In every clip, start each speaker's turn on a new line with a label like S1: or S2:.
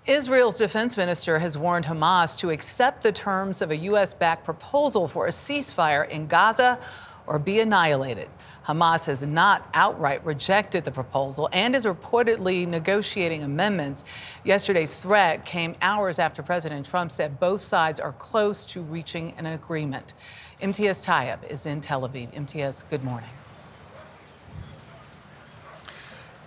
S1: Israel's defense minister has warned Hamas to accept the terms of a U.S.-backed proposal for a ceasefire in Gaza or be annihilated. Hamas has not outright rejected the proposal and is reportedly negotiating amendments. Yesterday's threat came hours after President Trump said both sides are close to reaching an agreement. MTS Tayeb is in Tel Aviv. MTS, good morning.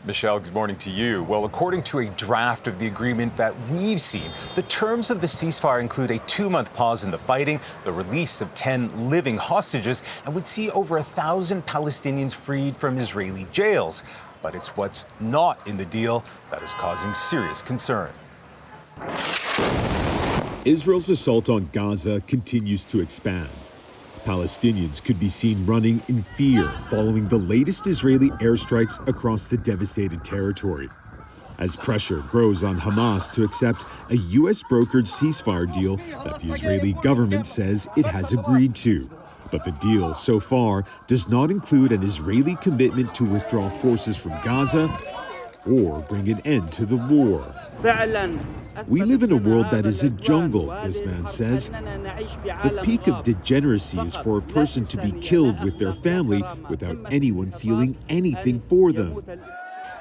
S2: Michelle, good morning to you. Well, according to a draft of the agreement that we've seen, the terms of the ceasefire include a 2-month pause in the fighting, the release of 10 living hostages, and would see over 1,000 Palestinians freed from Israeli jails. But it's what's not in the deal that is causing serious concern.
S3: Israel's assault on Gaza continues to expand. Palestinians could be seen running in fear following the latest Israeli airstrikes across the devastated territory. As pressure grows on Hamas to accept a U.S.-brokered ceasefire deal that the Israeli government says it has agreed to. But the deal so far does not include an Israeli commitment to withdraw forces from Gaza or bring an end to the war. We live in a world that is a jungle, this man says. The peak of degeneracy is for a person to be killed with their family without anyone feeling anything for them.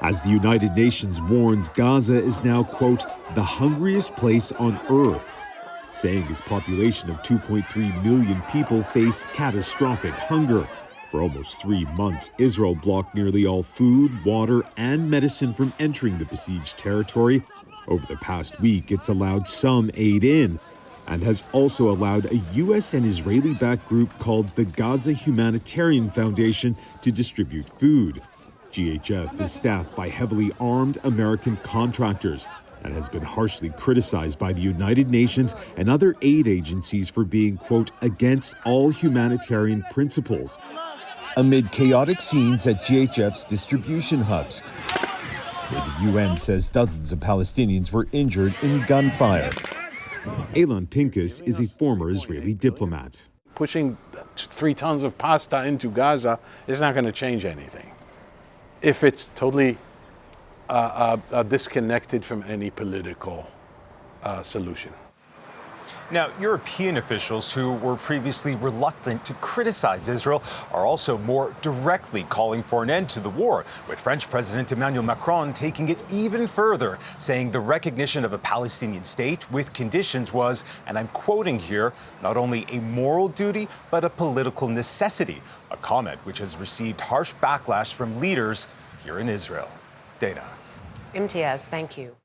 S3: As the United Nations warns, Gaza is now, quote, the hungriest place on earth, saying its population of 2.3 million people face catastrophic hunger. For almost 3 months, Israel blocked nearly all food, water, and medicine from entering the besieged territory. Over the past week, it's allowed some aid in and has also allowed a U.S. and Israeli-backed group called the Gaza Humanitarian Foundation to distribute food. GHF is staffed by heavily armed American contractors and has been harshly criticized by the United Nations and other aid agencies for being, quote, against all humanitarian principles, amid chaotic scenes at GHF's distribution hubs, where the UN says dozens of Palestinians were injured in gunfire. Elan Pincus is a former Israeli diplomat.
S4: Pushing 3 tons of pasta into Gaza is not going to change anything if it's totally disconnected from any political solution.
S2: Now, European officials who were previously reluctant to criticize Israel are also more directly calling for an end to the war, with French President Emmanuel Macron taking it even further, saying the recognition of a Palestinian state with conditions was, and I'm quoting here, not only a moral duty, but a political necessity, a comment which has received harsh backlash from leaders here in Israel. Dana.
S5: MTS, thank you.